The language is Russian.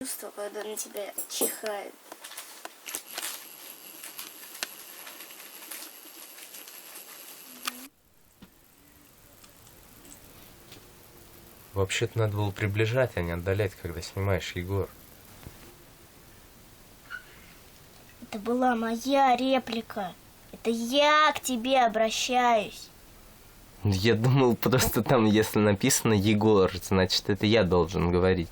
чувство, когда на тебя чихает. Вообще-то надо было приближать, а не отдалять, когда снимаешь, Егор. Это была моя реплика. Это я к тебе обращаюсь. Я думал, просто там, если написано Егор, значит, это я должен говорить.